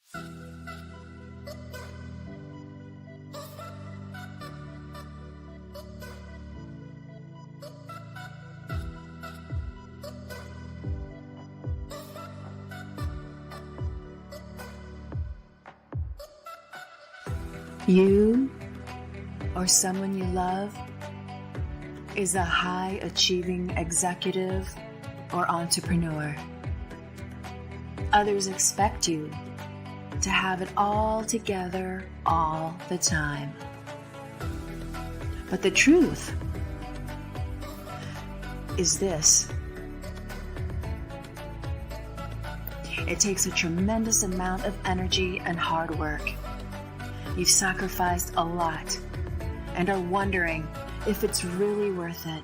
You or someone you love is a high-achieving executive or entrepreneur. Others expect you to have it all together all the time. But the truth is this: it takes a tremendous amount of energy and hard work. You've sacrificed a lot and are wondering if it's really worth it.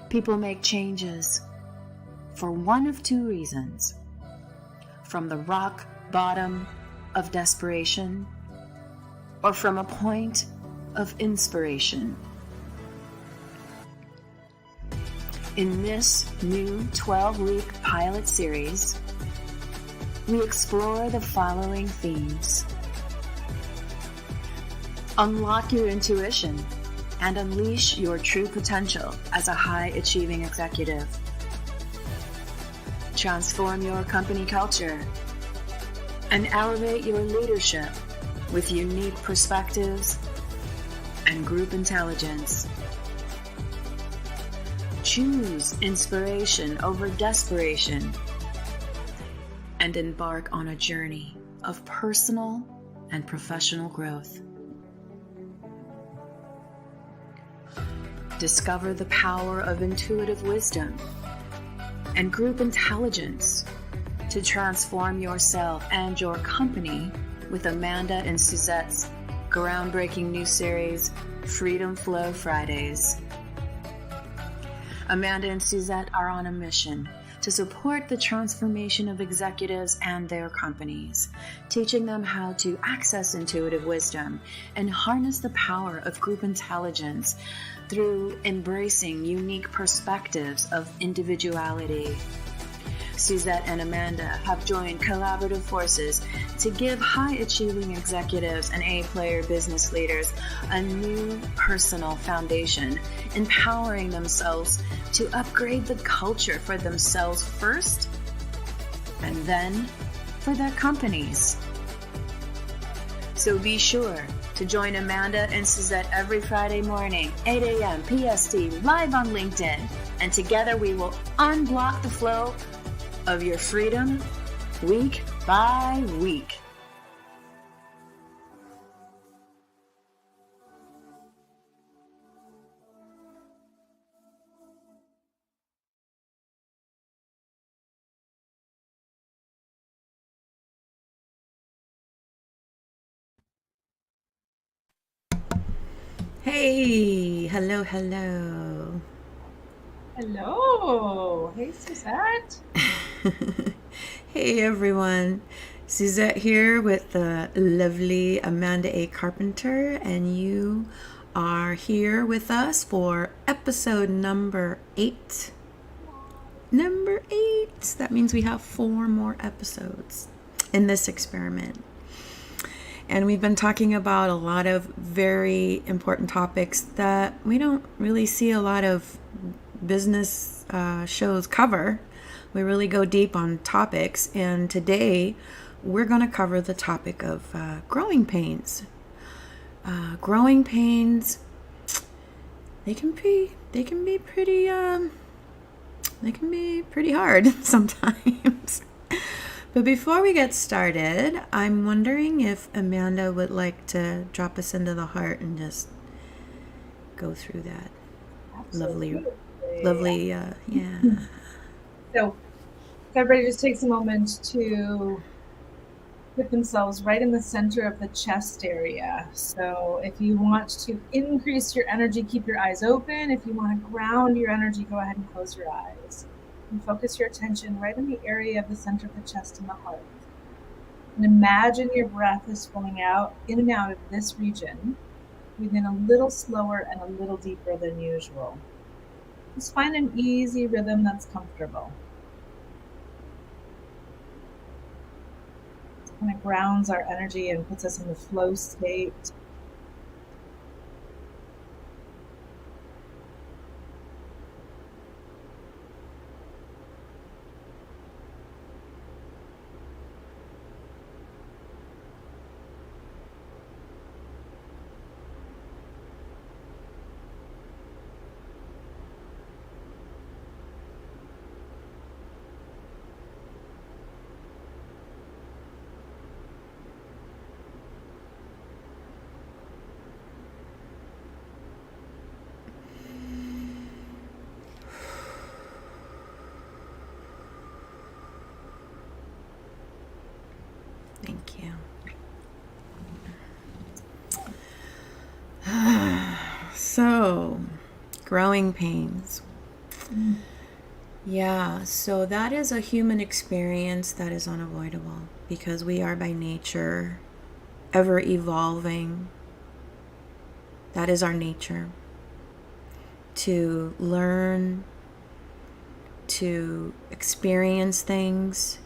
People make changes for one of two reasons: from the rock bottom of desperation or from a point of inspiration. In this new 12-week pilot series, we explore the following themes. Unlock your intuition and unleash your true potential as a high-achieving executive. Transform your company culture and elevate your leadership with unique perspectives and group intelligence. Choose inspiration over desperation and embark on a journey of personal and professional growth. Discover the power of intuitive wisdom and group intelligence to transform yourself and your company with Amanda and Suzette's groundbreaking new series, Freedom Flow Fridays. Amanda and Suzette are on a mission to support the transformation of executives and their companies, teaching them how to access intuitive wisdom and harness the power of group intelligence through embracing unique perspectives of individuality. Suzette and Amanda have joined collaborative forces to give high-achieving executives and A-player business leaders a new personal foundation, empowering themselves to upgrade the culture for themselves first, and then for their companies. So be sure to join Amanda and Suzette every Friday morning, 8 a.m. PST, live on LinkedIn. And together we will unblock the flow of your freedom week by week. Hey, hello, hello. Hello. Hey, Suzette. Hey, everyone. Suzette here with the lovely Amanda A. Carpenter, and you are here with us for episode number 8. Number 8. That means we have 4 more episodes in this experiment. And we've been talking about a lot of very important topics that we don't really see a lot of business shows cover. We really go deep on topics. And today we're going to cover the topic of growing pains. Growing pains, they can be pretty hard sometimes. But before we get started, I'm wondering if Amanda would like to drop us into the heart and just go through that. Absolutely. Lovely, yeah. So everybody just takes a moment to put themselves right in the center of the chest area. So if you want to increase your energy, keep your eyes open. If you want to ground your energy, go ahead and close your eyes. And focus your attention right in the area of the center of the chest and the heart. And imagine your breath is flowing out in and out of this region, breathing a little slower and a little deeper than usual. Just find an easy rhythm that's comfortable. kind of grounds our energy and puts us in the flow state. Thank you. So, growing pains. Yeah, so that is a human experience that is unavoidable because we are by nature ever evolving. That is our nature. To learn, to experience things,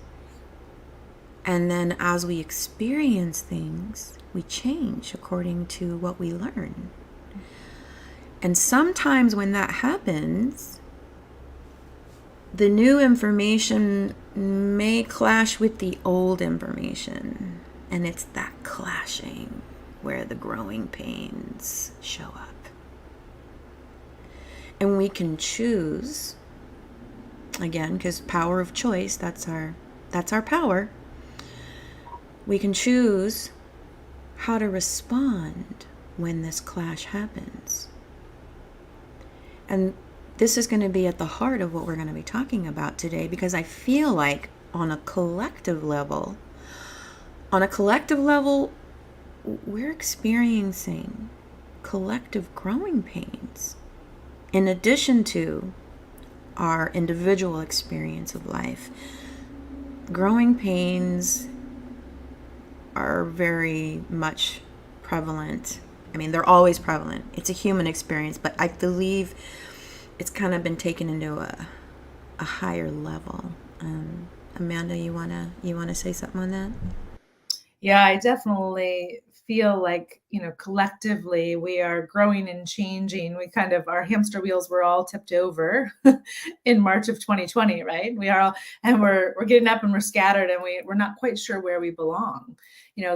and then as we experience things, we change according to what we learn. And sometimes when that happens, the new information may clash with the old information. And it's that clashing where the growing pains show up. And we can choose, again, because power of choice, that's our power. We can choose how to respond when this clash happens. And this is going to be at the heart of what we're going to be talking about today, because I feel like on a collective level, we're experiencing collective growing pains in addition to our individual experience of life. Growing pains are very much prevalent. I mean, they're always prevalent. It's a human experience, but I believe it's kind of been taken into a higher level. Amanda, you wanna say something on that? Yeah, I definitely feel like, collectively we are growing and changing. We kind of, our hamster wheels were all tipped over in March of 2020, right? We are all, and we're getting up and we're scattered and we're not quite sure where we belong.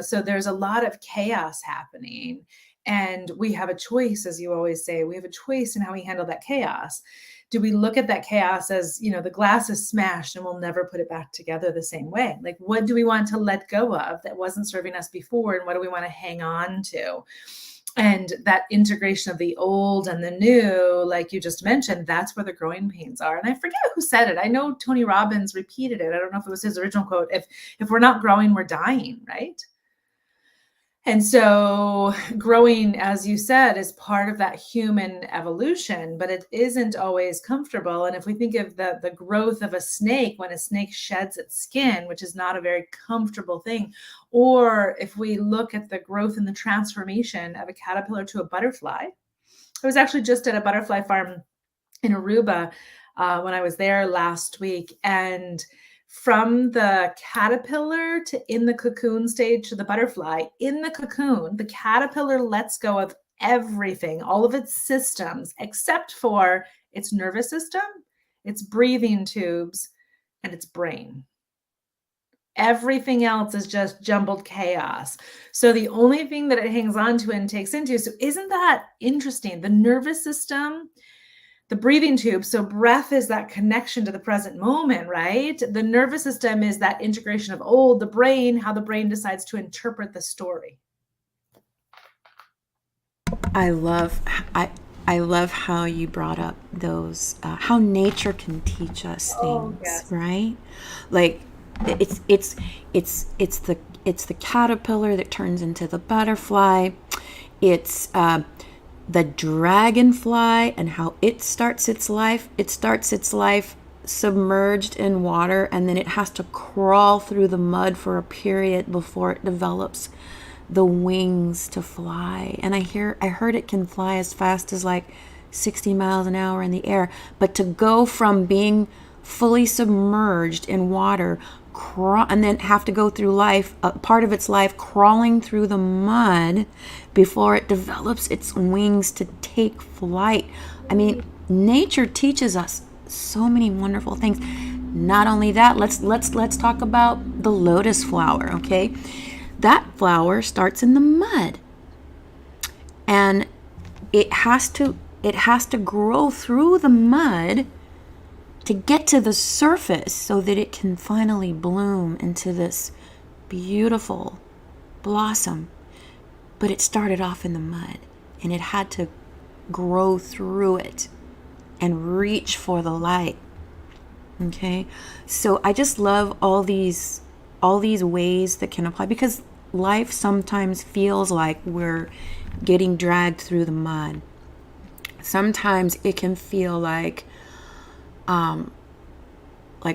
So there's a lot of chaos happening. And we have a choice, as you always say, we have a choice in how we handle that chaos. Do we look at that chaos as, the glass is smashed and we'll never put it back together the same way? Like, what do we want to let go of that wasn't serving us before? And what do we want to hang on to? And that integration of the old and the new, like you just mentioned, that's where the growing pains are. And I forget who said it. I know Tony Robbins repeated it. I don't know if it was his original quote. If we're not growing, we're dying, right? And so growing, as you said, is part of that human evolution, but it isn't always comfortable. And if we think of the growth of a snake, when a snake sheds its skin, which is not a very comfortable thing, or if we look at the growth and the transformation of a caterpillar to a butterfly. I was actually just at a butterfly farm in Aruba when I was there last week, and from the caterpillar to in the cocoon stage to the butterfly, in the cocoon, the caterpillar lets go of everything, all of its systems, except for its nervous system, its breathing tubes, and its brain. Everything else is just jumbled chaos. So the only thing that it hangs on to and takes into, so isn't that interesting? The nervous system, the breathing tube, so breath is that connection to the present moment, right? The nervous system is that integration of old, the brain, how the brain decides to interpret the story. I love how you brought up those, how nature can teach us things, yes. Right? Like it's the caterpillar that turns into the butterfly. It's the dragonfly and how it starts its life. It starts its life submerged in water, and then it has to crawl through the mud for a period before it develops the wings to fly. And I heard it can fly as fast as like 60 miles an hour in the air. But to go from being fully submerged in water, and then have to go through life, part of its life, crawling through the mud before it develops its wings to take flight. I mean, nature teaches us so many wonderful things. Not only that, let's talk about the lotus flower, okay? That flower starts in the mud, and it has to grow through the mud to get to the surface so that it can finally bloom into this beautiful blossom. But it started off in the mud, and it had to grow through it and reach for the light. Okay? So I just love all these ways that can apply, because life sometimes feels like we're getting dragged through the mud. Sometimes it can feel like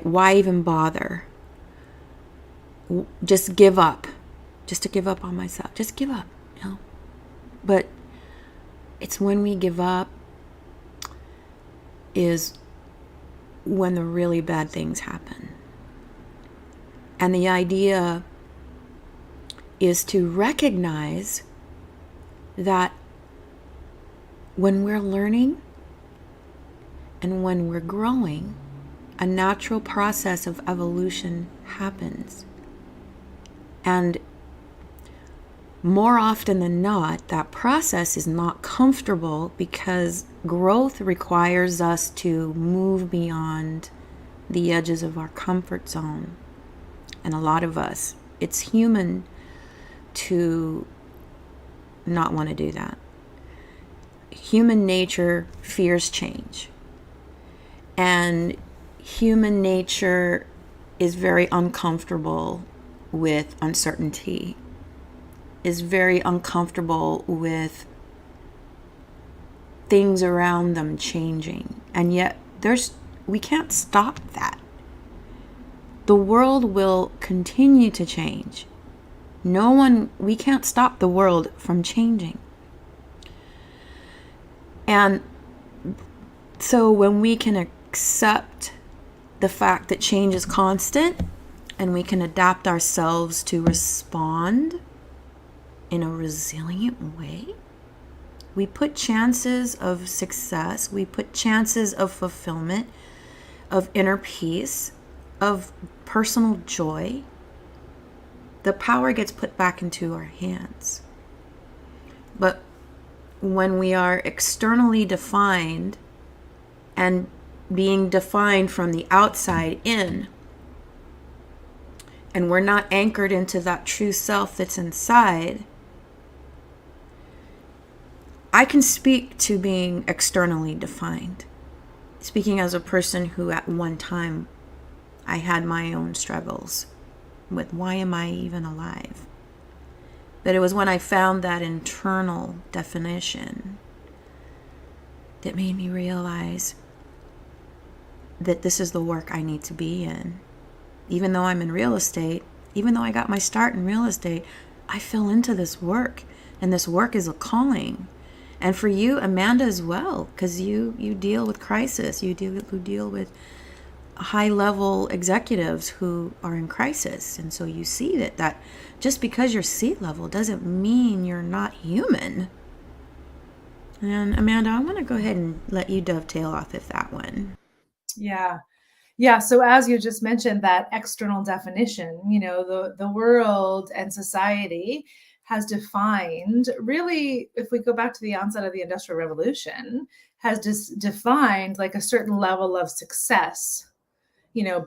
why even bother? Just give up. Just to give up on myself. Just give up, you know? But it's when we give up is when the really bad things happen. And the idea is to recognize that when we're learning and when we're growing, a natural process of evolution happens. And more often than not, that process is not comfortable, because growth requires us to move beyond the edges of our comfort zone. And a lot of us, it's human to not want to do that. Human nature fears change. And human nature is very uncomfortable with uncertainty, is very uncomfortable with things around them changing. And yet we can't stop that. The world will continue to change. We can't stop the world from changing. And so when we can accept the fact that change is constant, and we can adapt ourselves to respond in a resilient way, we put chances of success, we put chances of fulfillment, of inner peace, of personal joy. The power gets put back into our hands. But when we are externally defined and being defined from the outside in, and we're not anchored into that true self that's inside, I can speak to being externally defined. Speaking as a person who at one time I had my own struggles with why am I even alive? But it was when I found that internal definition that made me realize that this is the work I need to be in. Even though I'm in real estate, even though I got my start in real estate, I fell into this work, and this work is a calling. And for you, Amanda, as well, because you deal with crisis, you deal with high-level executives who are in crisis, and so you see that just because you're C-level doesn't mean you're not human. And Amanda, I want to go ahead and let you dovetail off with that one. Yeah. So as you just mentioned, that external definition, the world and society has defined, really, if we go back to the onset of the Industrial Revolution, has just defined like a certain level of success,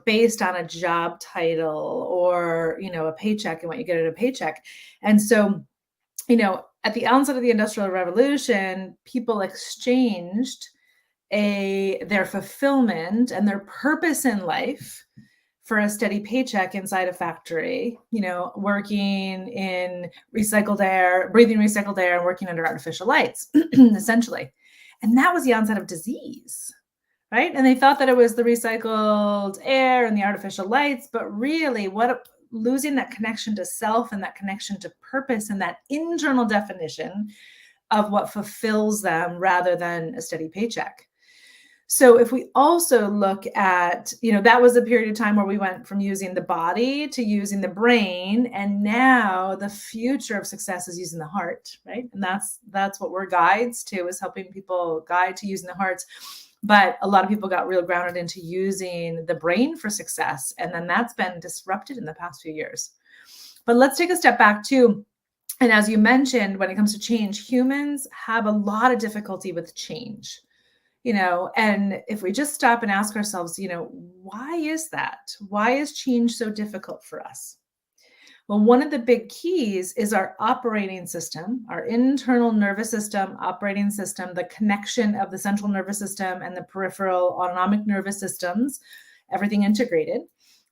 based on a job title or, a paycheck and what you get at a paycheck. And so, at the onset of the Industrial Revolution, people exchanged their fulfillment and their purpose in life for a steady paycheck inside a factory, working in recycled air, breathing recycled air, and working under artificial lights, essentially. And that was the onset of disease, right? And they thought that it was the recycled air and the artificial lights, but really losing that connection to self and that connection to purpose and that internal definition of what fulfills them rather than a steady paycheck. So if we also look at, that was a period of time where we went from using the body to using the brain, and now the future of success is using the heart, right? And that's what we're guides to, is helping people guide to using the hearts. But a lot of people got real grounded into using the brain for success, and then that's been disrupted in the past few years. But let's take a step back too. And as you mentioned, when it comes to change, humans have a lot of difficulty with change. And if we just stop and ask ourselves, why is that? Why is change so difficult for us? Well, one of the big keys is our operating system, our internal nervous system, operating system, the connection of the central nervous system and the peripheral autonomic nervous systems, everything integrated,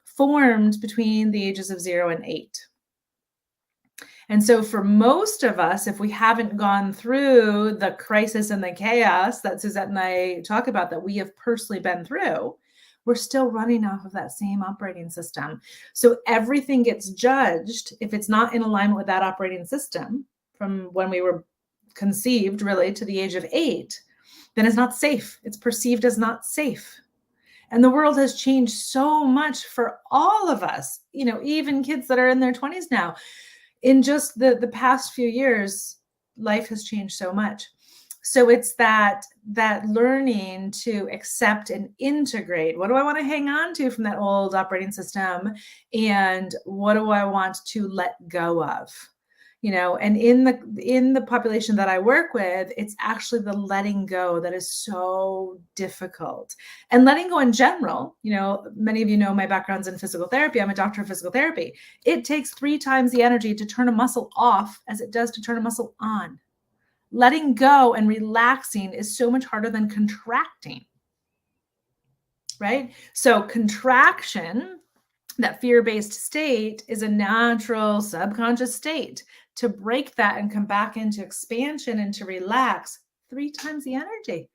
formed between the ages of 0 and 8. And so for most of us, if we haven't gone through the crisis and the chaos that Suzette and I talk about, that we have personally been through, we're still running off of that same operating system. So everything gets judged. If it's not in alignment with that operating system from when we were conceived, really, to the age of 8, then it's not safe. It's perceived as not safe. And the world has changed so much for all of us, even kids that are in their 20s now. In just the past few years, life has changed so much. So it's that learning to accept and integrate. What do I want to hang on to from that old operating system? And what do I want to let go of? And in the population that I work with, it's actually the letting go that is so difficult. And letting go in general, many of you know my background's in physical therapy. I'm a doctor of physical therapy. It takes 3 times the energy to turn a muscle off as it does to turn a muscle on. Letting go and relaxing is so much harder than contracting, right? So contraction, that fear-based state, is a natural subconscious state. To break that and come back into expansion and to relax, 3 times the energy.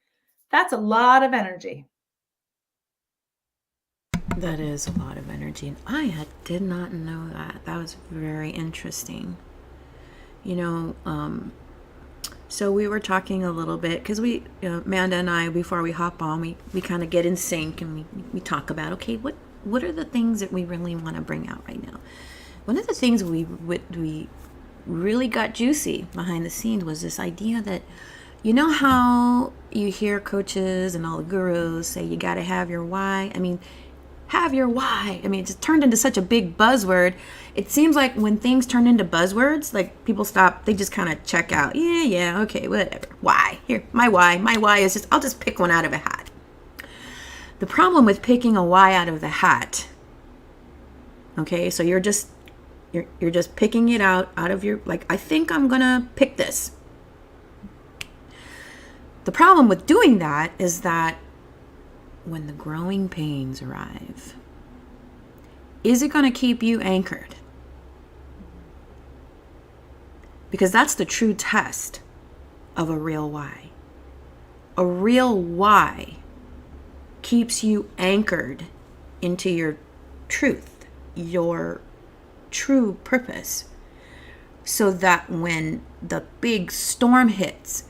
That's a lot of energy. That is a lot of energy. And I did not know that. That was very interesting. So we were talking a little bit, because Amanda and I, before we hop on, we kind of get in sync, and we talk about, okay, what are the things that we really want to bring out right now? One of the things we really got juicy behind the scenes was this idea that, how you hear coaches and all the gurus say you got to have your why? Have your why. It's turned into such a big buzzword. It seems like when things turn into buzzwords, like, people stop, they just kind of check out. Yeah, okay, whatever. Why? Here, my why. My why is I'll just pick one out of a hat. The problem with picking a why out of the hat, okay, so you're just picking it out of your, like, I think I'm gonna pick this. The problem with doing that is that when the growing pains arrive, is it going to keep you anchored? Because that's the true test of a real why. A real why keeps you anchored into your truth, your true purpose, so that when the big storm hits,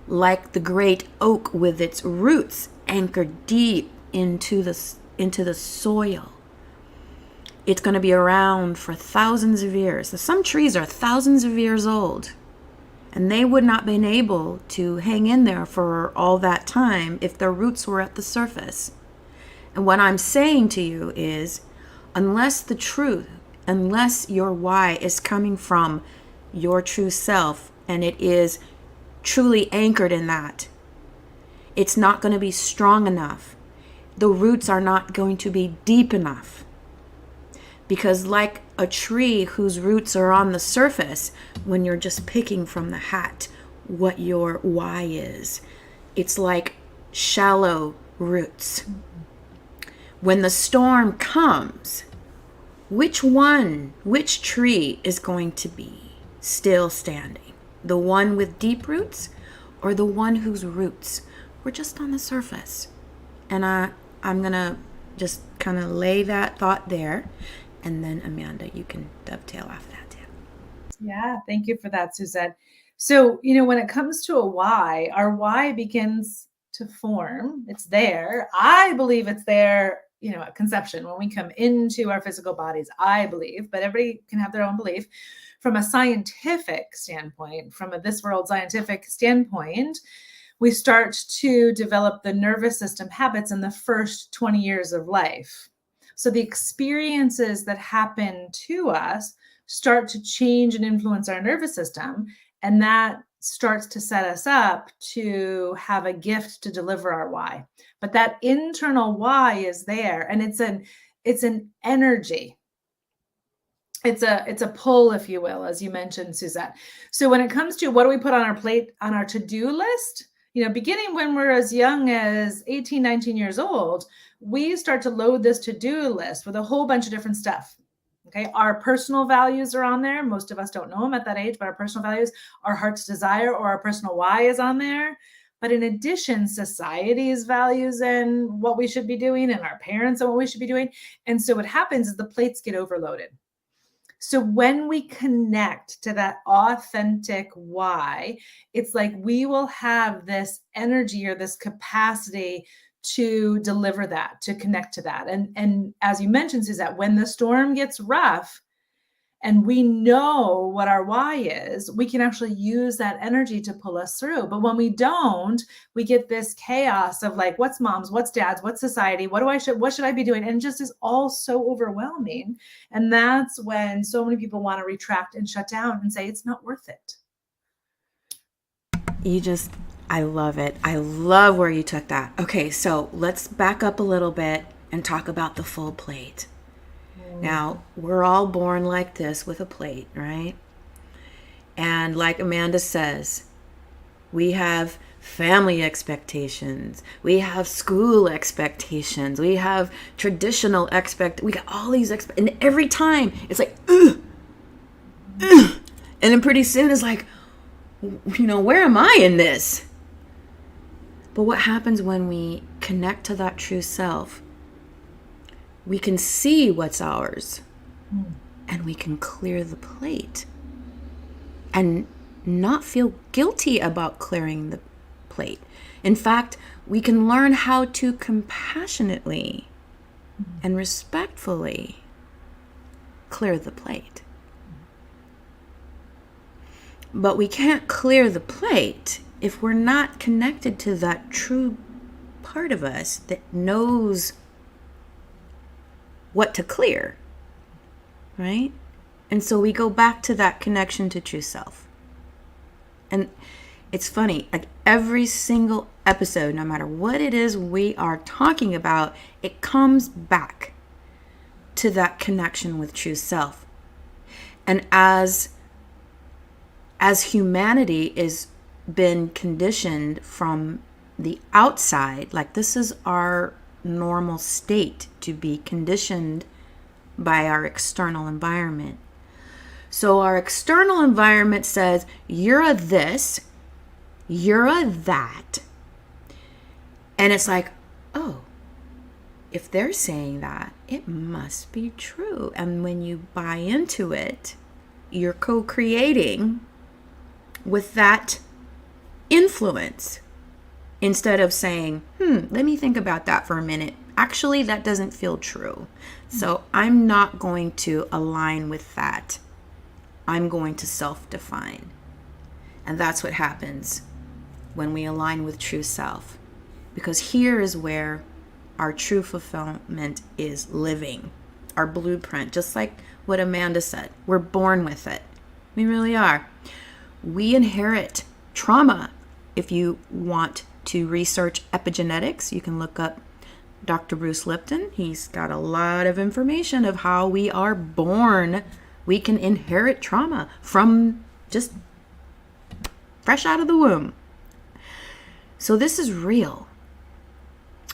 like the great oak with its roots anchored deep into the soil, it's going to be around for thousands of years. Some trees are thousands of years old, and they would not have been able to hang in there for all that time if their roots were at the surface. And what I'm saying to you is, unless your why is coming from your true self, and it is truly anchored in that, it's not going to be strong enough. The roots are not going to be deep enough. Because like a tree whose roots are on the surface, when you're just picking from the hat what your why is, it's like shallow roots. When the storm comes, which tree is going to be still standing? The one with deep roots, or the one whose roots were just on the surface? And I'm going to just kind of lay that thought there. And then, Amanda, you can dovetail off that too. Yeah, thank you for that, Suzette. So, when it comes to a why, our why begins to form. It's there. I believe it's there, at conception, when we come into our physical bodies, I believe, but everybody can have their own belief. From a scientific standpoint, from a this world scientific standpoint, we start to develop the nervous system habits in the first 20 years of life. So the experiences that happen to us start to change and influence our nervous system, and that starts to set us up to have a gift to deliver our why. But that internal why is there, and it's an energy. It's a pull, if you will, as you mentioned, Suzette. So when it comes to what do we put on our plate, on our to-do list, beginning when we're as young as 18, 19 years old, we start to load this to-do list with a whole bunch of different stuff. Okay, our personal values are on there. Most of us don't know them at that age, but our personal values, our heart's desire, or our personal why is on there. But in addition, society's values and what we should be doing, and our parents and what we should be doing. And so what happens is the plates get overloaded. So when we connect to that authentic why, it's like we will have this energy or this capacity to deliver that, to connect to that. And as you mentioned, Suzette, when the storm gets rough and we know what our why is, we can actually use that energy to pull us through. But when we don't, we get this chaos of like, what's mom's, what's dad's, what's society, what should I be doing? And it just is all so overwhelming. And that's when so many people want to retract and shut down and say, it's not worth it. I love it. I love where you took that. Okay, so let's back up a little bit and talk about the full plate. Now, we're all born like this with a plate, right? And like Amanda says, we have family expectations. We have school expectations. We have traditional we got all these and every time it's like, ugh. And then pretty soon it's like, where am I in this? But what happens when we connect to that true self? We can see what's ours, and we can clear the plate and not feel guilty about clearing the plate. In fact, we can learn how to compassionately and respectfully clear the plate. But we can't clear the plate if we're not connected to that true part of us that knows what to clear, right? And so we go back to that connection to true self. And it's funny, like every single episode, no matter what it is we are talking about, it comes back to that connection with true self. And as humanity is been conditioned from the outside, like this is our normal state to be conditioned by our external environment. So our external environment says, you're a this, you're a that. And it's like, oh, if they're saying that, it must be true. And when you buy into it, you're co-creating with that influence instead of saying, let me think about that for a minute. Actually, that doesn't feel true. So I'm not going to align with that. I'm going to self-define. And that's what happens when we align with true self. Because here is where our true fulfillment is living. Our blueprint, just like what Amanda said. We're born with it. We really are. We inherit trauma. If you want to research epigenetics, you can look up Dr. Bruce Lipton. He's got a lot of information of how we are born. We can inherit trauma from just fresh out of the womb. So this is real.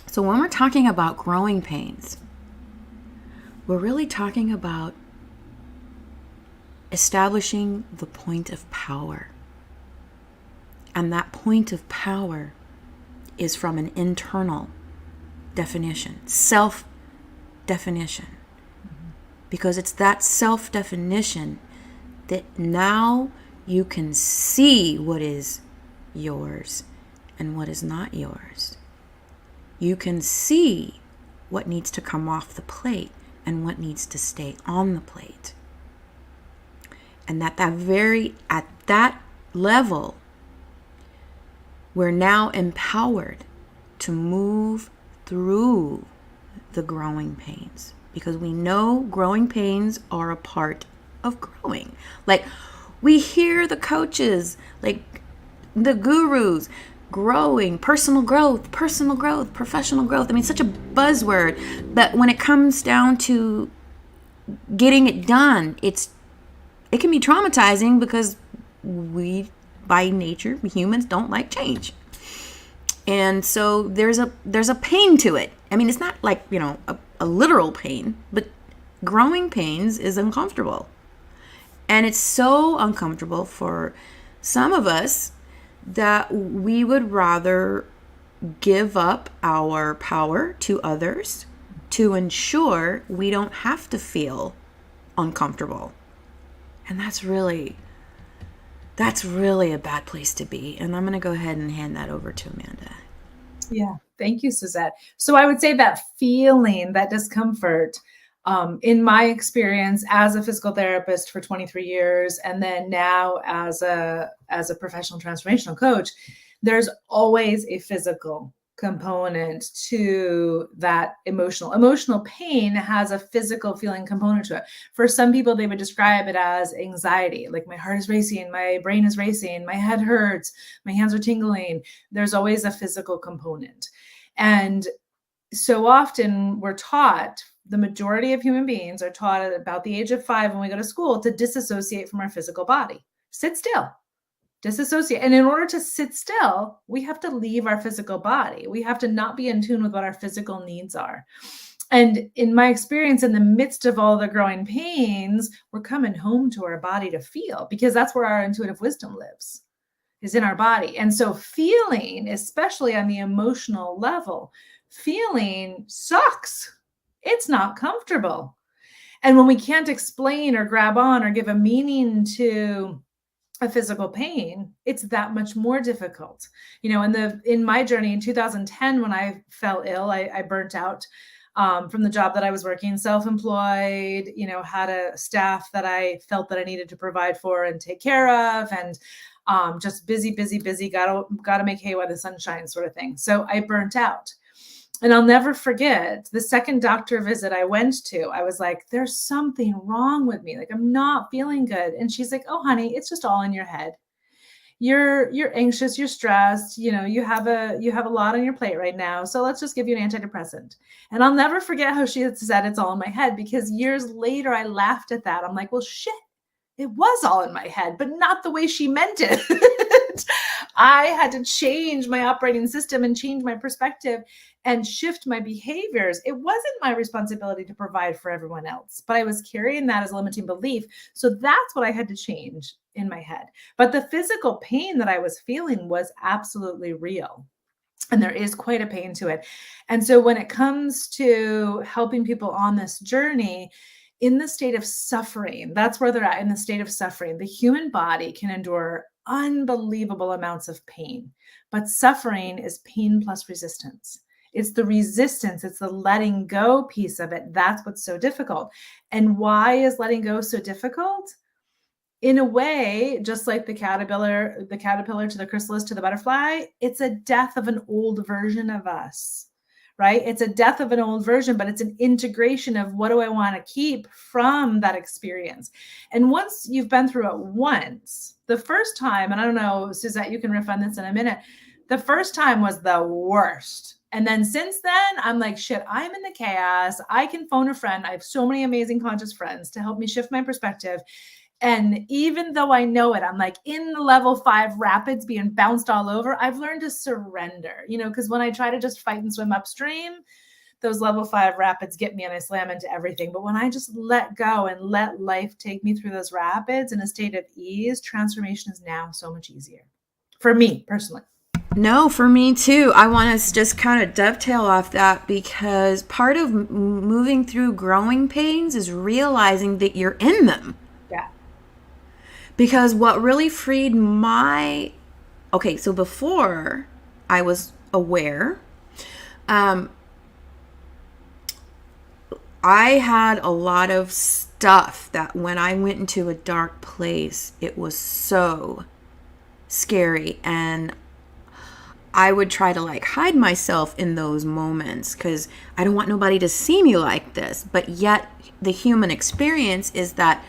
So when we're talking about growing pains, we're really talking about establishing the point of power. And that point of power is from an internal definition, self-definition. Because it's that self-definition that now you can see what is yours and what is not yours. You can see what needs to come off the plate and what needs to stay on the plate. And at that level, we're now empowered to move through the growing pains, because we know growing pains are a part of growing. Like, we hear the coaches, like the gurus, growing, personal growth, professional growth. I mean, such a buzzword, but when it comes down to getting it done, it can be traumatizing, because we, by nature, humans don't like change. And so there's a pain to it. I mean, it's not like, a literal pain, but growing pains is uncomfortable. And it's so uncomfortable for some of us that we would rather give up our power to others to ensure we don't have to feel uncomfortable. And that's really a bad place to be. And I'm going to go ahead and hand that over to Amanda. Yeah. Thank you, Suzette. So I would say that feeling, that discomfort, in my experience as a physical therapist for 23 years, and then now as a professional transformational coach, there's always a physical component to that emotional pain. Has a physical feeling component to it. For some people, they would describe it as anxiety, like my heart is racing, my brain is racing, my head hurts, my hands are tingling. There's always a physical component. And so often we're taught, the majority of human beings are taught at about the age of 5 when we go to school, to disassociate from our physical body. Sit still. Disassociate. And in order to sit still, we have to leave our physical body. We have to not be in tune with what our physical needs are. And in my experience, in the midst of all the growing pains, we're coming home to our body to feel, because that's where our intuitive wisdom lives, is in our body. And so feeling, especially on the emotional level, feeling sucks. It's not comfortable. And when we can't explain or grab on or give a meaning to a physical pain, it's that much more difficult. In my journey in 2010, when I fell ill, I burnt out from the job that I was working, self-employed, had a staff that I felt that I needed to provide for and take care of, and just busy, got to make hay while the sun shines sort of thing. So I burnt out. And I'll never forget the second doctor visit I went to. I was like, there's something wrong with me. Like, I'm not feeling good. And she's like, oh, honey, it's just all in your head. You're anxious, you're stressed, you have a lot on your plate right now. So let's just give you an antidepressant. And I'll never forget how she said it's all in my head, because years later I laughed at that. I'm like, well, shit, it was all in my head, but not the way she meant it. I had to change my operating system and change my perspective and shift my behaviors. It wasn't my responsibility to provide for everyone else, but I was carrying that as a limiting belief. So that's what I had to change in my head. But the physical pain that I was feeling was absolutely real. And there is quite a pain to it. And so when it comes to helping people on this journey, in the state of suffering, that's where they're at, in the state of suffering. The human body can endure unbelievable amounts of pain, but suffering is pain plus resistance. It's the resistance, it's the letting go piece of it. That's what's so difficult. And why is letting go so difficult? In a way, just like the caterpillar to the chrysalis to the butterfly, it's a death of an old version of us, right? It's a death of an old version, but it's an integration of what do I want to keep from that experience. And once you've been through it once, the first time, and I don't know, Suzette, you can riff on this in a minute, the first time was the worst. And then since then, I'm like, shit, I'm in the chaos. I can phone a friend. I have so many amazing conscious friends to help me shift my perspective. And even though I know it, I'm like in the level 5 rapids being bounced all over. I've learned to surrender, because when I try to just fight and swim upstream, those level 5 rapids get me and I slam into everything. But when I just let go and let life take me through those rapids in a state of ease, transformation is now so much easier for me personally. No, for me too. I want to just kind of dovetail off that, because part of moving through growing pains is realizing that you're in them. Yeah. Because what really freed so before I was aware. I had a lot of stuff that when I went into a dark place, it was so scary. And I would try to like hide myself in those moments because I don't want nobody to see me like this. But yet the human experience is that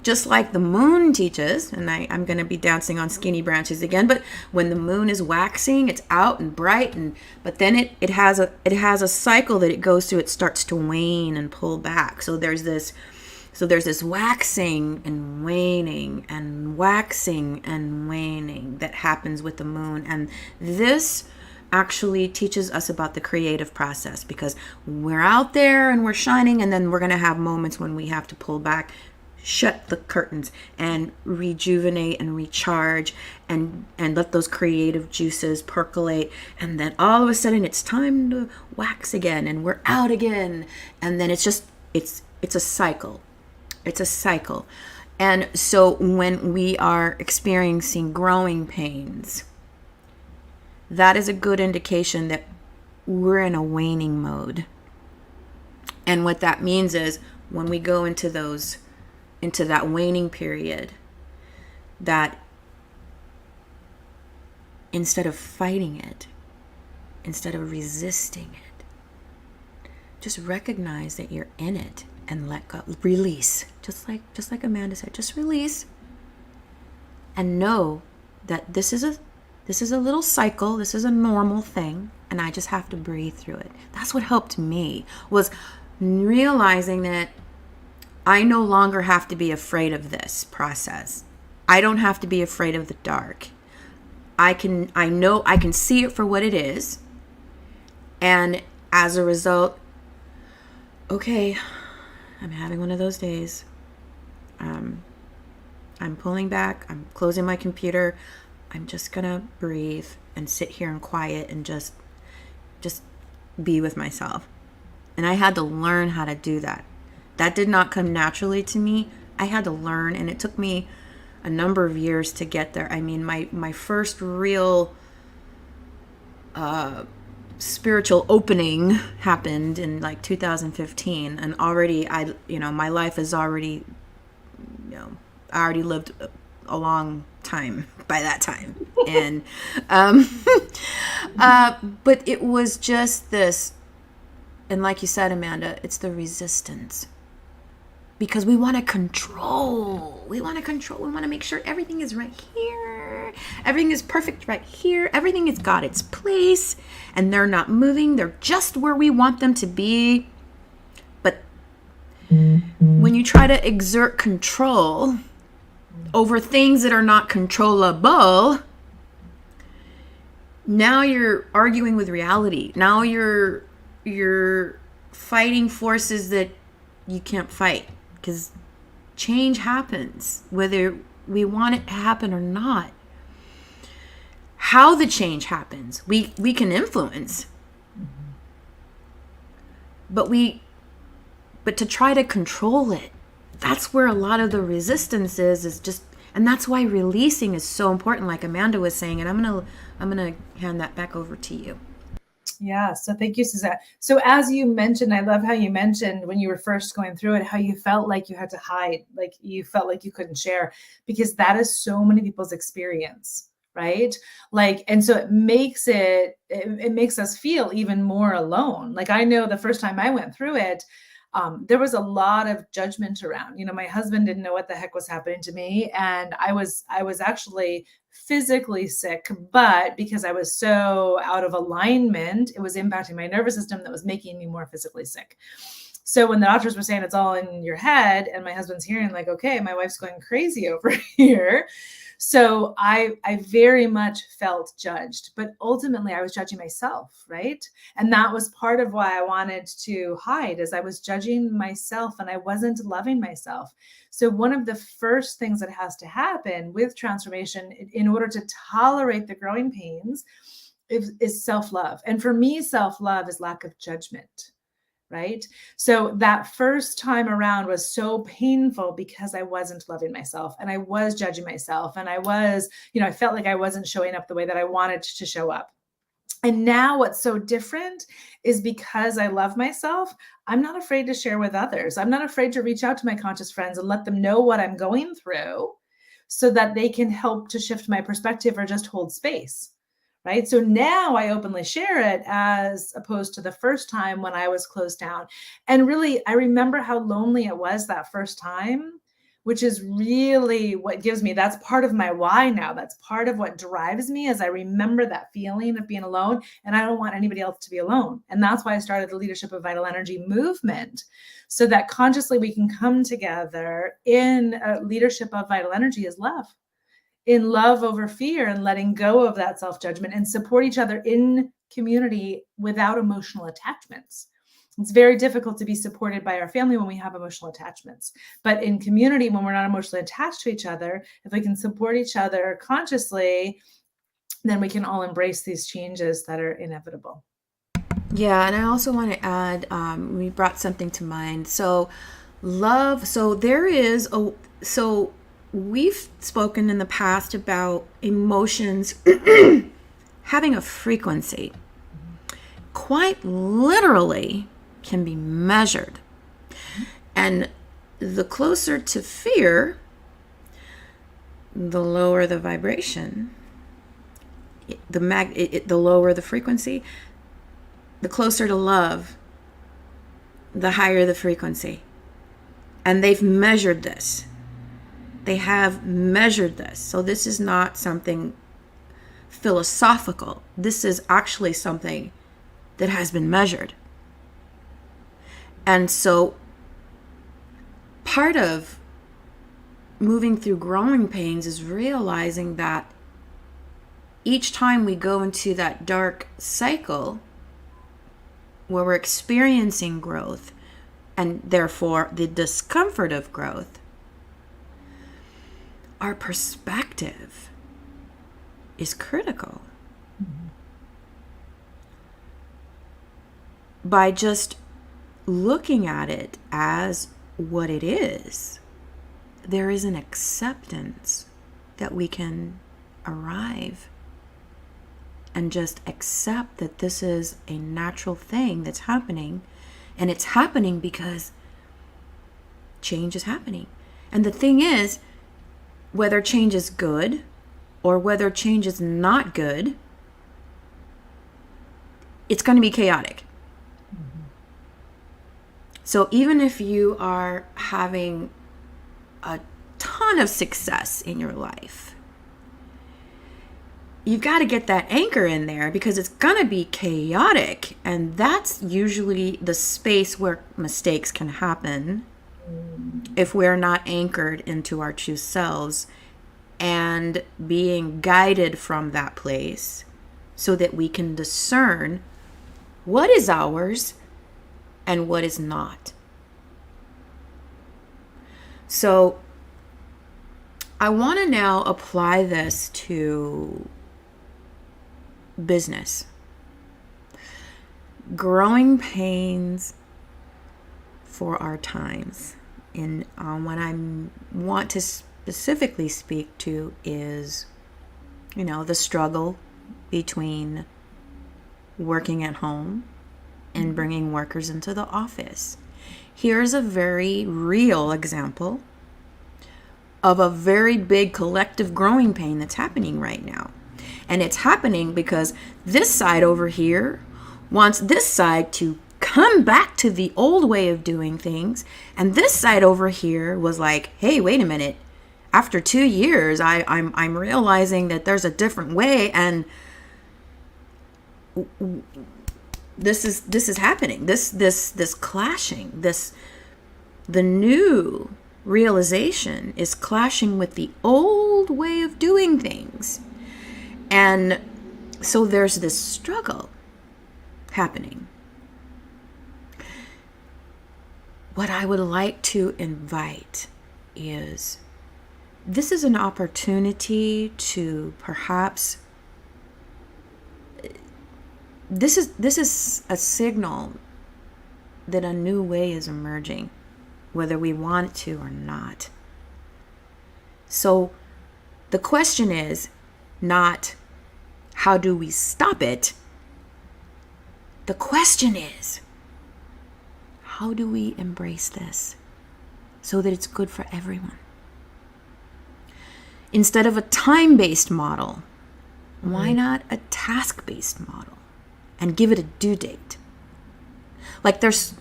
just like the moon teaches, and I'm going to be dancing on skinny branches again, but when the moon is waxing, it's out and bright, but then it has a cycle that it goes through. It starts to wane and pull back. So there's this waxing and waning and waxing and waning that happens with the moon. And this actually teaches us about the creative process, because we're out there and we're shining, and then we're going to have moments when we have to pull back, shut the curtains, and rejuvenate and recharge and let those creative juices percolate. And then all of a sudden it's time to wax again, and we're out again. And then it's a cycle. It's a cycle. And so when we are experiencing growing pains, that is a good indication that we're in a waning mode. And what that means is when we go into that waning period, that instead of fighting it, instead of resisting it, just recognize that you're in it and let go. Release. Just like Amanda said, just release and know that this is a little cycle, this is a normal thing, and I just have to breathe through it. That's what helped me, was realizing that I no longer have to be afraid of this process. I don't have to be afraid of the dark. I know I can see it for what it is. And as a result, okay, I'm having one of those days. I'm pulling back. I'm closing my computer. I'm just going to breathe and sit here in quiet and just be with myself. And I had to learn how to do that. That did not come naturally to me. I had to learn, and it took me a number of years to get there. I mean, my first real spiritual opening happened in like 2015, and already my life is already, I already lived a long time by that time. And but it was just this, and like you said, Amanda, it's the resistance. Because we want to control. We want to make sure everything is right here. Everything is perfect right here. Everything has got its place. And they're not moving. They're just where we want them to be. But when you try to exert control over things that are not controllable, now you're arguing with reality. Now you're fighting forces that you can't fight. Because change happens, whether we want it to happen or not. How the change happens, we can influence. But to try to control it, that's where a lot of the resistance is just, and that's why releasing is so important, like Amanda was saying. And I'm gonna hand that back over to you. Yeah. So thank you, Suzette. So as you mentioned, I love how you mentioned when you were first going through it, how you felt like you had to hide, like you felt like you couldn't share, because that is so many people's experience, right? Like, and so it makes us feel even more alone. Like I know the first time I went through it, there was a lot of judgment around. My husband didn't know what the heck was happening to me. And I was actually physically sick, but because I was so out of alignment, it was impacting my nervous system that was making me more physically sick. So when the doctors were saying it's all in your head, and my husband's hearing like, okay, my wife's going crazy over here. So I very much felt judged, but ultimately I was judging myself, right? And that was part of why I wanted to hide, is I was judging myself and I wasn't loving myself. So one of the first things that has to happen with transformation in order to tolerate the growing pains is self-love. And for me, self-love is lack of judgment. Right? So that first time around was so painful because I wasn't loving myself and I was judging myself. And I was, I felt like I wasn't showing up the way that I wanted to show up. And now what's so different is because I love myself, I'm not afraid to share with others. I'm not afraid to reach out to my conscious friends and let them know what I'm going through so that they can help to shift my perspective or just hold space. Right. So now I openly share it as opposed to the first time when I was closed down. And really, I remember how lonely it was that first time, which is really what gives me, that's part of my why now. That's part of what drives me, as I remember that feeling of being alone, and I don't want anybody else to be alone. And that's why I started the Leadership of Vital Energy movement, so that consciously we can come together in leadership of vital energy is love, in love over fear, and letting go of that self-judgment, and support each other in community without emotional attachments. It's very difficult to be supported by our family when we have emotional attachments. But in community, when we're not emotionally attached to each other, if we can support each other consciously, then we can all embrace these changes that are inevitable. Yeah, and I also want to add, we brought something to mind. So, love, so there is a, so we've spoken in the past about emotions having a frequency. Quite literally, can be measured. And the closer to fear, the lower the vibration, the lower the frequency. The closer to love, the higher the frequency. And they've measured this. They have measured this. So this is not something philosophical. This is actually something that has been measured. And so part of moving through growing pains is realizing that each time we go into that dark cycle where we're experiencing growth and therefore the discomfort of growth, our perspective is critical. Mm-hmm. By just looking at it as what it is, there is an acceptance that we can arrive and just accept that this is a natural thing that's happening, and it's happening because change is happening. And the thing is, whether change is good or whether change is not good, it's going to be chaotic. So even if you are having a ton of success in your life, you've got to get that anchor in there, because it's going to be chaotic. And that's usually the space where mistakes can happen if we're not anchored into our true selves and being guided from that place so that we can discern what is ours and what is not. So I want to now apply this to business. Growing pains for our times. And what I want to specifically speak to is, the struggle between working at home and bringing workers into the office. Here's a very real example of a very big collective growing pain that's happening right now. And it's happening because this side over here wants this side to come back to the old way of doing things. And this side over here was like, hey, wait a minute. After 2 years, I'm realizing that there's a different way, and this is happening. This clashing, the new realization is clashing with the old way of doing things. And so there's this struggle happening. What I would like to invite is, this is an opportunity to perhaps, this is a signal that a new way is emerging, whether we want it to or not. So the question is not, how do we stop it? The question is, how do we embrace this so that it's good for everyone? Instead of a time-based model, why not a task-based model and give it a due date? Like there's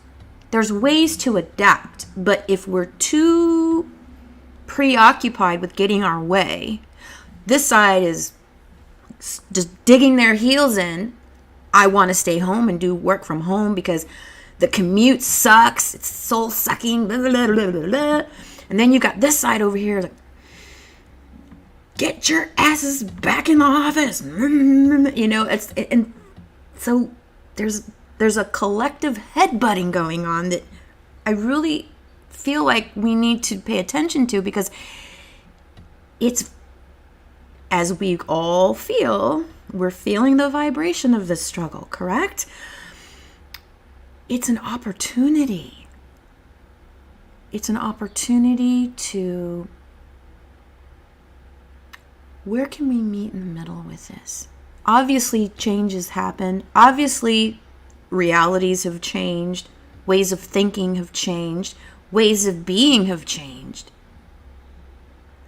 ways to adapt, but if we're too preoccupied with getting our way, this side is just digging their heels in. I want to stay home and do work from home because the commute sucks. It's soul sucking. Blah, blah, blah, blah, blah. And then you got this side over here, like, get your asses back in the office. You know, and so there's a collective headbutting going on that I really feel like we need to pay attention to, because it's, as we all feel, we're feeling the vibration of this struggle, correct? It's an opportunity. It's an opportunity to, where can we meet in the middle with this? Obviously, changes happen. Obviously, realities have changed. Ways of thinking have changed. Ways of being have changed.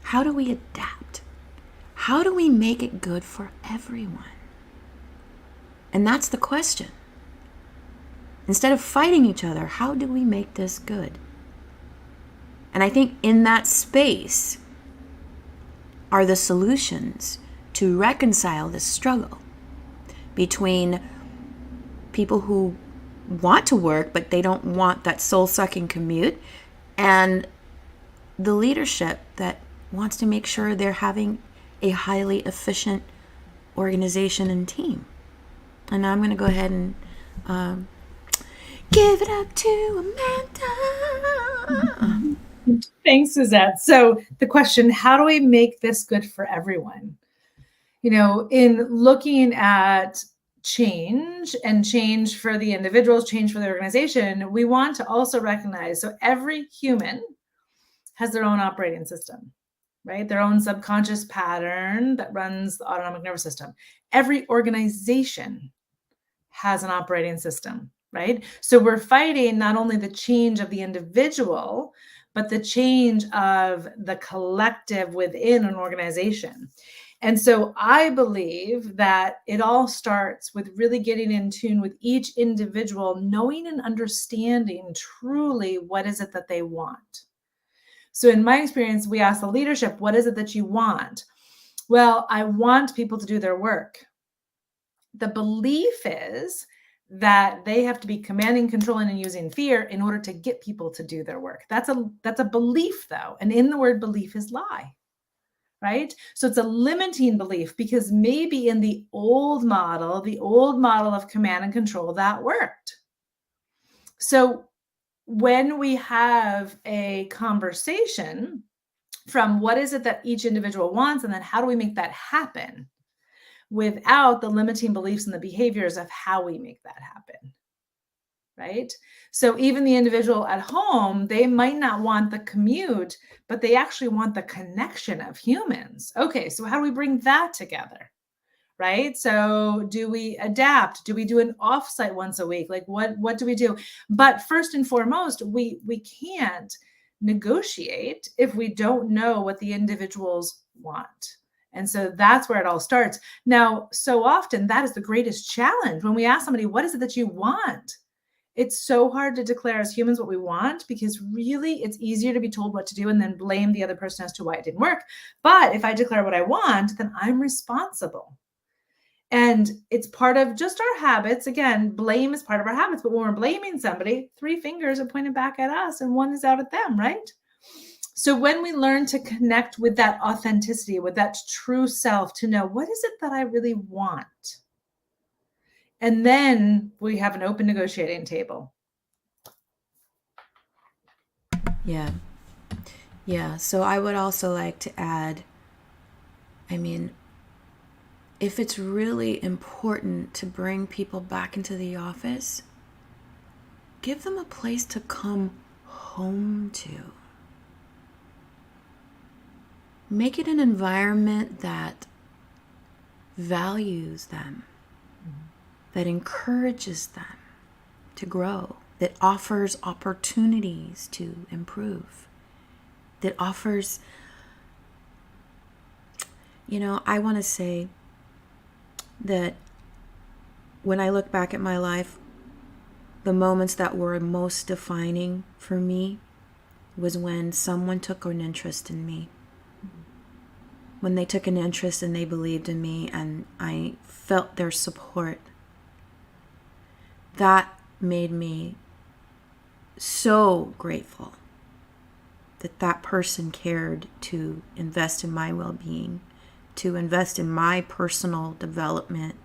How do we adapt? How do we make it good for everyone? And that's the question. Instead of fighting each other, how do we make this good? And I think in that space are the solutions to reconcile this struggle between people who want to work, but they don't want that soul-sucking commute, and the leadership that wants to make sure they're having a highly efficient organization and team. And now I'm going to go ahead and give it up to Amanda. Thanks, Suzette. So the question, how do we make this good for everyone? You know, in looking at change and change for the individuals, change for the organization, we want to also recognize, so every human has their own operating system, right? Their own subconscious pattern that runs the autonomic nervous system. Every organization has an operating system, right? So we're fighting not only the change of the individual, but the change of the collective within an organization. And so I believe that it all starts with really getting in tune with each individual, knowing and understanding truly what is it that they want. So in my experience, we ask the leadership, what is it that you want? Well, I want people to do their work. The belief is that they have to be commanding, controlling, and using fear in order to get people to do their work. That's a belief, though. And in the word belief is lie, right? So it's a limiting belief, because maybe in the old model of command and control, that worked. So when we have a conversation from what is it that each individual wants, and then how do we make that happen without the limiting beliefs and the behaviors of how we make that happen, right? So even the individual at home, they might not want the commute, but they actually want the connection of humans. Okay, so how do we bring that together, right? So do we adapt? Do we do an offsite once a week? Like what do we do? But first and foremost, we can't negotiate if we don't know what the individuals want. And so that's where it all starts. Now, so often that is the greatest challenge. When we ask somebody, what is it that you want? It's so hard to declare as humans what we want, because really it's easier to be told what to do and then blame the other person as to why it didn't work. But if I declare what I want, then I'm responsible. And it's part of just our habits. Again, blame is part of our habits. But when we're blaming somebody, 3 fingers are pointed back at us and 1 is out at them, right? So when we learn to connect with that authenticity, with that true self, to know what is it that I really want, and then we have an open negotiating table. Yeah. So I would also like to add, if it's really important to bring people back into the office, give them a place to come home to. Make it an environment that values them. that encourages them to grow, that offers opportunities to improve, that offers, I want to say that when I look back at my life, the moments that were most defining for me was when someone took an interest in me. When they took an interest and they believed in me and I felt their support. That made me so grateful that that person cared to invest in my well-being, to invest in my personal development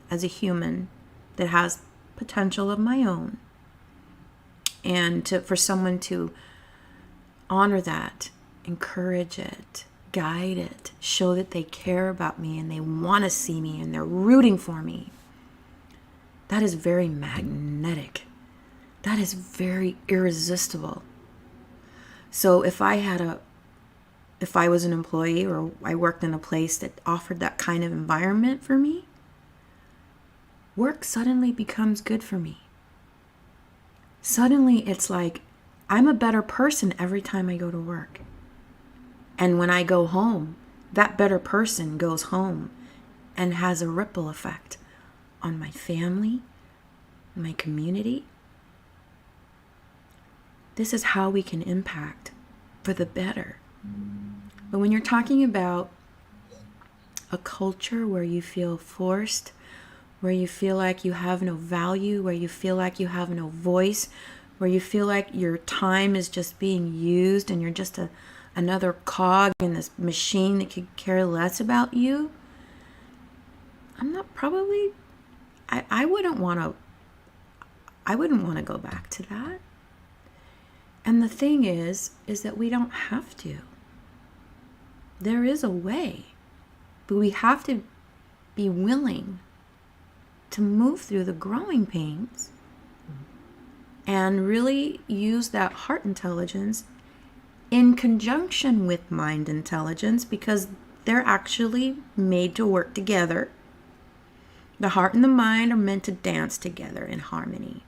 as a human that has potential of my own. And for someone to honor that, encourage it, guide it, show that they care about me and they want to see me and they're rooting for me. That is very magnetic. That is very irresistible. So if I was an employee or I worked in a place that offered that kind of environment for me, work suddenly becomes good for me. Suddenly it's like I'm a better person every time I go to work. And when I go home, that better person goes home and has a ripple effect on my family, my community. This is how we can impact for the better. But when you're talking about a culture where you feel forced, where you feel like you have no value, where you feel like you have no voice, where you feel like your time is just being used and you're just another cog in this machine that could care less about you, I wouldn't want to go back to that. And the thing is that we don't have to. There is a way, but we have to be willing to move through the growing pains and really use that heart intelligence in conjunction with mind intelligence, because they're actually made to work together. The heart and the mind are meant to dance together in harmony.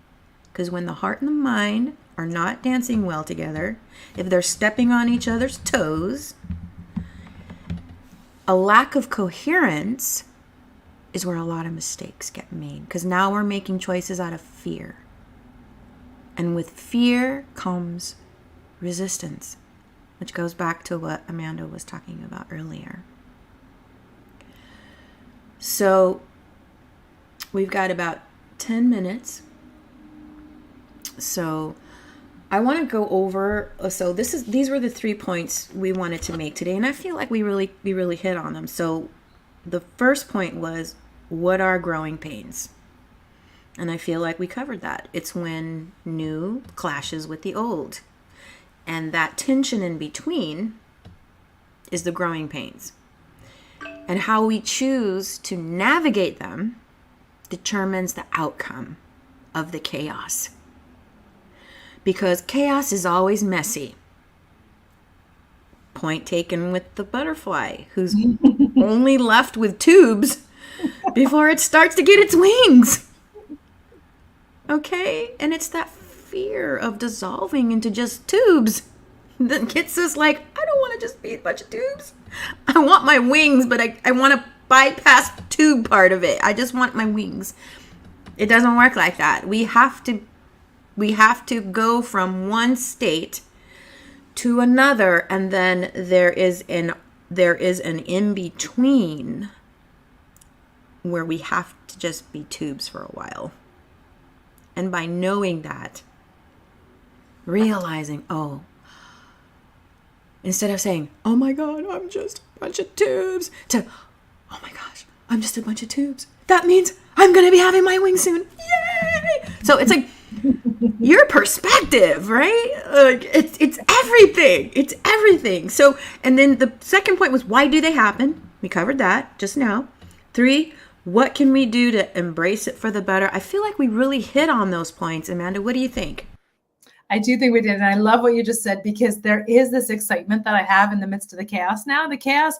Because when the heart and the mind are not dancing well together, if they're stepping on each other's toes, a lack of coherence is where a lot of mistakes get made. Because now we're making choices out of fear. And with fear comes resistance, which goes back to what Amanda was talking about earlier. So we've got about 10 minutes. So I want to go over, so these were the 3 points we wanted to make today, and I feel like we really hit on them. So the first point was, what are growing pains? And I feel like we covered that. It's when new clashes with the old. And that tension in between is the growing pains. And how we choose to navigate them determines the outcome of the chaos. Because chaos is always messy. Point taken with the butterfly, who's only left with tubes before it starts to get its wings. Okay? And it's that fear of dissolving into just tubes that gets us like, I don't want to just be a bunch of tubes. I want my wings, but I want to bypass the tube part of it. I just want my wings. It doesn't work like that. We have to go from one state to another, and then there is an in-between where we have to just be tubes for a while. And by knowing that, realizing, instead of saying, oh my God, I'm just a bunch of tubes, to, oh my gosh, I'm just a bunch of tubes. That means I'm going to be having my wings soon. Yay! So it's like your perspective, right? It's everything. It's everything. So, and then the second point was, why do they happen? We covered that just now. 3, what can we do to embrace it for the better? I feel like we really hit on those points. Amanda, what do you think? I do think we did. And I love what you just said, because there is this excitement that I have in the midst of the chaos now. The chaos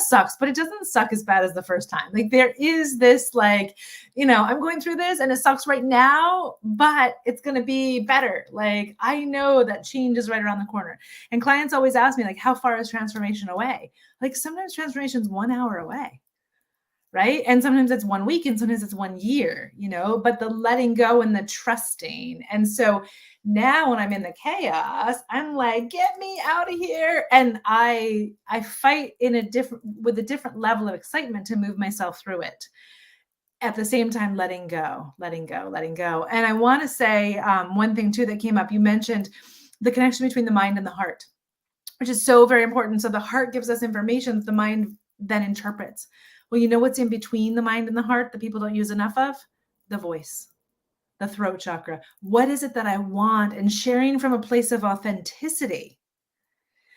sucks, but it doesn't suck as bad as the first time. Like there is this like, I'm going through this and it sucks right now, but it's going to be better. Like I know that change is right around the corner. And clients always ask me like, how far is transformation away? Like sometimes transformation is 1 hour away. Right. And sometimes it's 1 week and sometimes it's 1 year, but the letting go and the trusting. And so now when I'm in the chaos, I'm like, get me out of here. And I fight with a different level of excitement to move myself through it. At the same time, letting go. And I want to say one thing too that came up. You mentioned the connection between the mind and the heart, which is so very important. So the heart gives us information that the mind then interprets. Well, you know what's in between the mind and the heart that people don't use enough of? The voice, the throat chakra. What is it that I want? And sharing from a place of authenticity.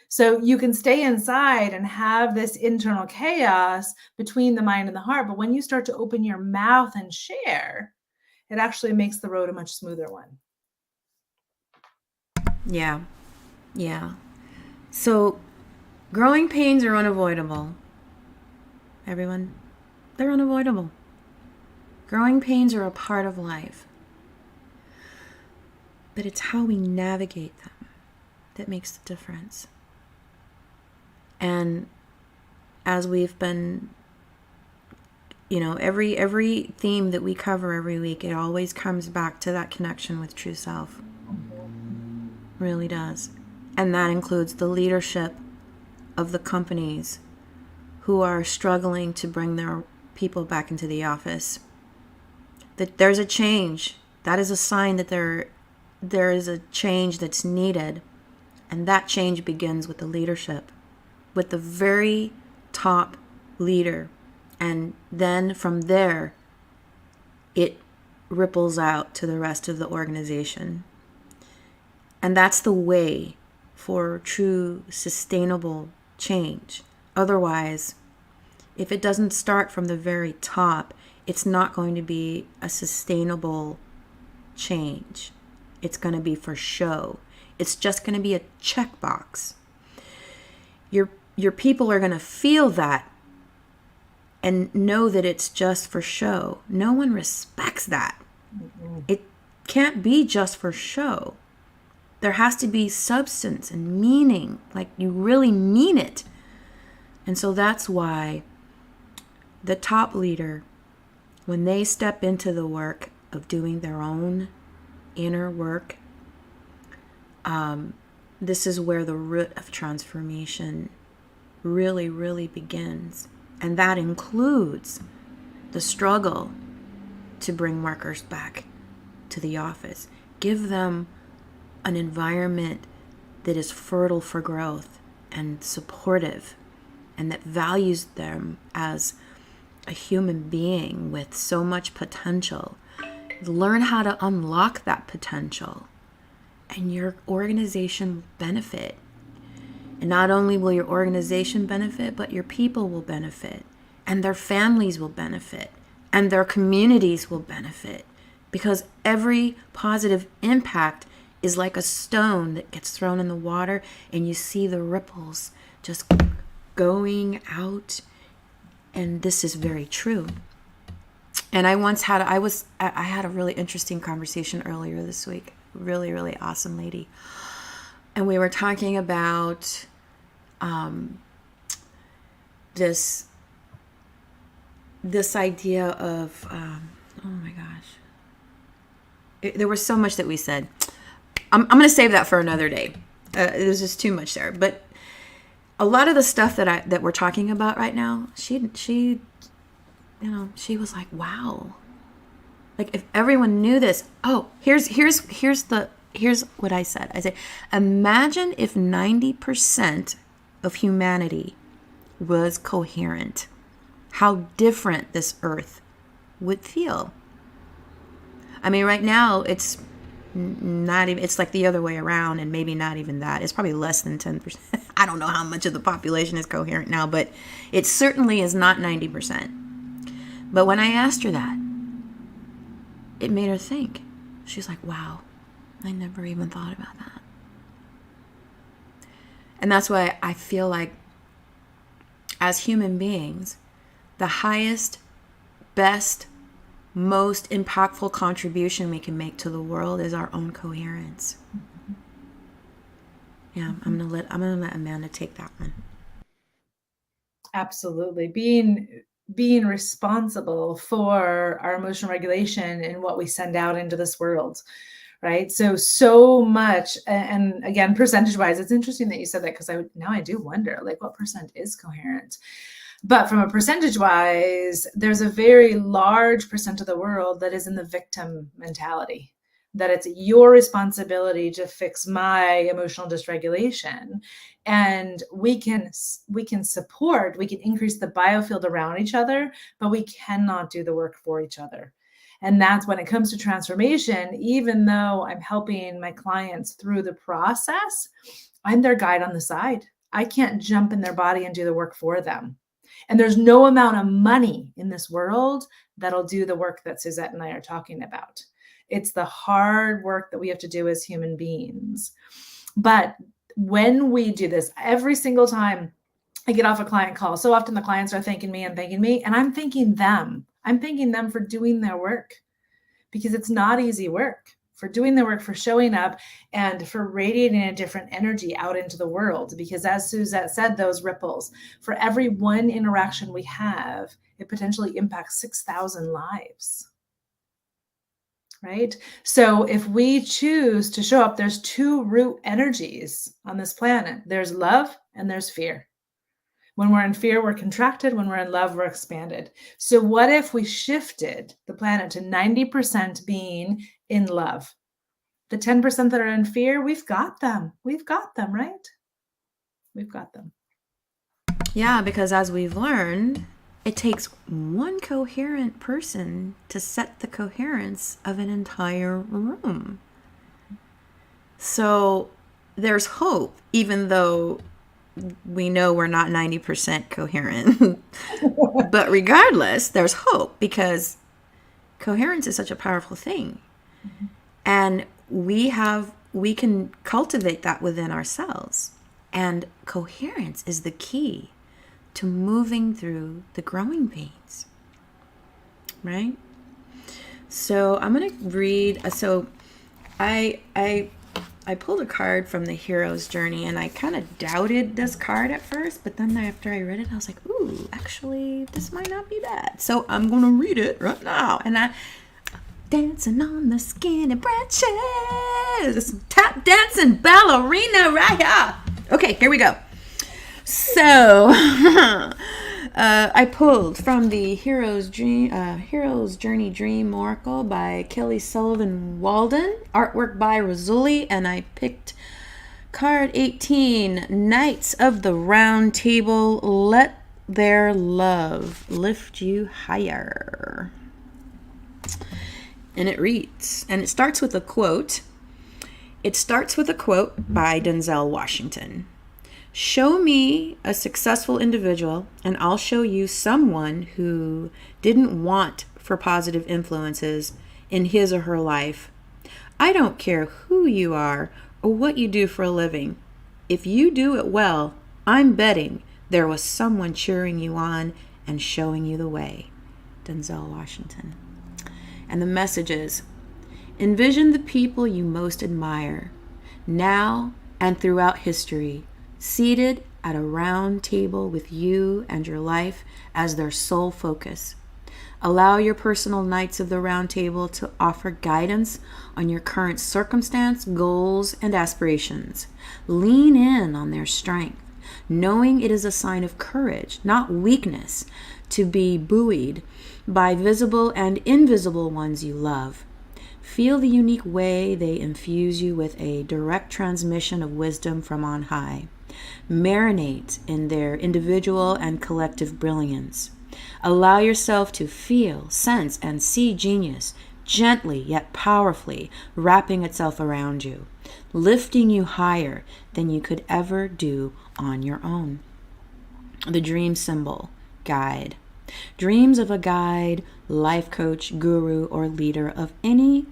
So you can stay inside and have this internal chaos between the mind and the heart. But when you start to open your mouth and share, it actually makes the road a much smoother one. Yeah. So growing pains are unavoidable. Everyone, they're unavoidable. Growing pains are a part of life. But it's how we navigate them that makes the difference. And as we've been, every theme that we cover every week, it always comes back to that connection with true self. Really does. And that includes the leadership of the companies who are struggling to bring their people back into the office. That there's a change. That is a sign that there is a change that's needed. And that change begins with the leadership, with the very top leader. And then from there, it ripples out to the rest of the organization. And that's the way for true sustainable change. Otherwise, if it doesn't start from the very top, it's not going to be a sustainable change. It's going to be for show. It's just going to be a checkbox. Your people are going to feel that and know that it's just for show. No one respects that. Mm-hmm. It can't be just for show. There has to be substance and meaning, like you really mean it. And so that's why the top leader, when they step into the work of doing their own inner work, this is where the root of transformation really, really begins. And that includes the struggle to bring workers back to the office. Give them an environment that is fertile for growth and supportive, and that values them as a human being with so much potential. Learn how to unlock that potential, and your organization will benefit. And not only will your organization benefit, but your people will benefit, and their families will benefit, and their communities will benefit, because every positive impact is like a stone that gets thrown in the water, and you see the ripples just going out. And this is very true. And I had a really interesting conversation earlier this week. Really, really awesome lady. And we were talking about this idea of, oh my gosh. There was so much that we said. I'm going to save that for another day. There's just too much there. But a lot of the stuff that we're talking about right now, she was like, wow. Like if everyone knew this. Oh, here's what I said. I said, imagine if 90% of humanity was coherent. How different this earth would feel. I mean, right now it's not even, it's like the other way around, and maybe not even that. It's probably less than 10%. I don't know how much of the population is coherent now, but it certainly is not 90%. But when I asked her that, it made her think. She's like, wow, I never even thought about that. And that's why I feel like as human beings, the highest, best, most impactful contribution we can make to the world is our own coherence. Yeah, I'm gonna let Amanda take that one. Absolutely. Being responsible for our emotional regulation and what we send out into this world. Right. So much. And again, percentage wise, it's interesting that you said that, because I do wonder, like, what percent is coherent? But from a percentage wise, there's a very large percent of the world that is in the victim mentality, that it's your responsibility to fix my emotional dysregulation. And we can support, we can increase the biofield around each other, but we cannot do the work for each other. And that's when it comes to transformation, even though I'm helping my clients through the process, I'm their guide on the side. I can't jump in their body and do the work for them. And there's no amount of money in this world that'll do the work that Suzette and I are talking about. It's the hard work that we have to do as human beings. But when we do this, every single time I get off a client call, so often the clients are thanking me, and I'm thanking them. I'm thanking them for doing their work, because it's not easy work, for doing the work, for showing up, and for radiating a different energy out into the world. Because as Suzette said, those ripples, for every one interaction we have, it potentially impacts 6,000 lives. Right? So if we choose to show up, there's two root energies on this planet. There's love and there's fear. When we're in fear, we're contracted. When we're in love, we're expanded. So what if we shifted the planet to 90% being in love? The 10% that are in fear, we've got them. We've got them, right? We've got them. Yeah, because as we've learned, it takes one coherent person to set the coherence of an entire room. So there's hope, even though we know we're not 90% coherent. But regardless, there's hope, because coherence is such a powerful thing. Mm-hmm. And we can cultivate that within ourselves. And coherence is the key to moving through the growing pains. Right? So I'm going to read. So I pulled a card from the hero's journey, and I kind of doubted this card at first, but then after I read it, I was like, ooh, actually, this might not be bad. So I'm going to read it right now. And dancing on the skinny branches, tap dancing ballerina right here. Okay, here we go. So I pulled from the Hero's Journey Dream Oracle by Kelly Sullivan Walden, artwork by Rizzoli, and I picked card 18, Knights of the Round Table, let their love lift you higher. And it reads, and it starts with a quote. It starts with a quote by Denzel Washington. Show me a successful individual, and I'll show you someone who didn't want for positive influences in his or her life. I don't care who you are or what you do for a living. If you do it well, I'm betting there was someone cheering you on and showing you the way. Denzel Washington. And the message is, envision the people you most admire, now and throughout history, seated at a round table with you and your life as their sole focus. Allow your personal Knights of the Round Table to offer guidance on your current circumstance, goals, and aspirations. Lean in on their strength, knowing it is a sign of courage, not weakness, to be buoyed by visible and invisible ones you love. Feel the unique way they infuse you with a direct transmission of wisdom from on high. Marinate in their individual and collective brilliance. Allow yourself to feel, sense, and see genius gently yet powerfully wrapping itself around you, lifting you higher than you could ever do on your own. The dream symbol, guide. Dreams of a guide, life coach, guru, or leader of any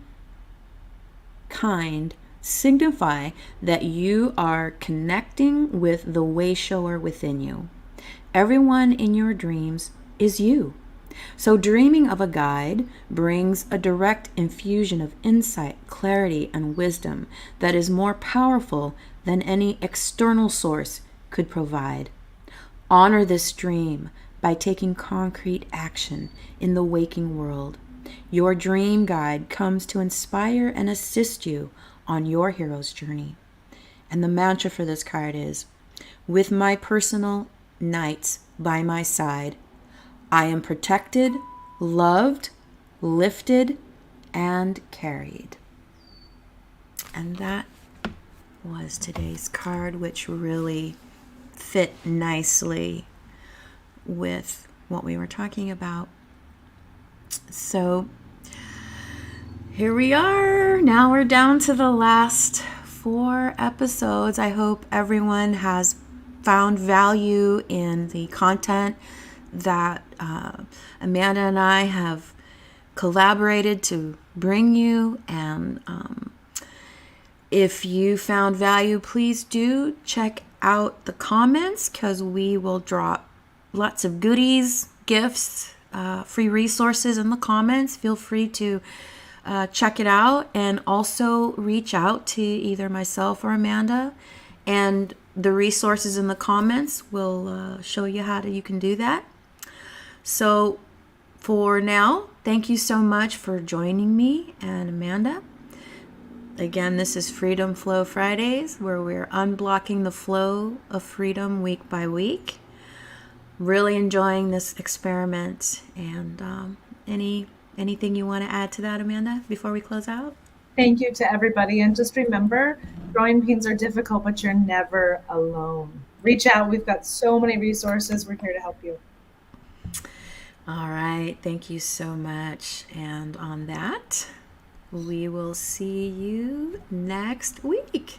kind signify that you are connecting with the way shower within you. Everyone in your dreams is you. So dreaming of a guide brings a direct infusion of insight, clarity, and wisdom that is more powerful than any external source could provide. Honor this dream by taking concrete action in the waking world. Your dream guide comes to inspire and assist you on your hero's journey. And the mantra for this card is, with my personal knights by my side, I am protected, loved, lifted, and carried. And that was today's card, which really fit nicely with what we were talking about. So here we are. Now we're down to the last 4 episodes. I hope everyone has found value in the content that Amanda and I have collaborated to bring you. And if you found value, please do check out the comments, because we will drop lots of goodies, gifts, free resources in the comments. Feel free to check it out, and also reach out to either myself or Amanda, and the resources in the comments will show you how you can do that. So for now, thank you so much for joining me and Amanda. Again, this is Freedom Flow Fridays, where we're unblocking the flow of freedom week by week. Really enjoying this experiment. And anything you want to add to that, Amanda, before we close out? Thank you to everybody. And just remember, growing pains are difficult, but you're never alone. Reach out. We've got so many resources. We're here to help you. All right. Thank you so much. And on that, we will see you next week.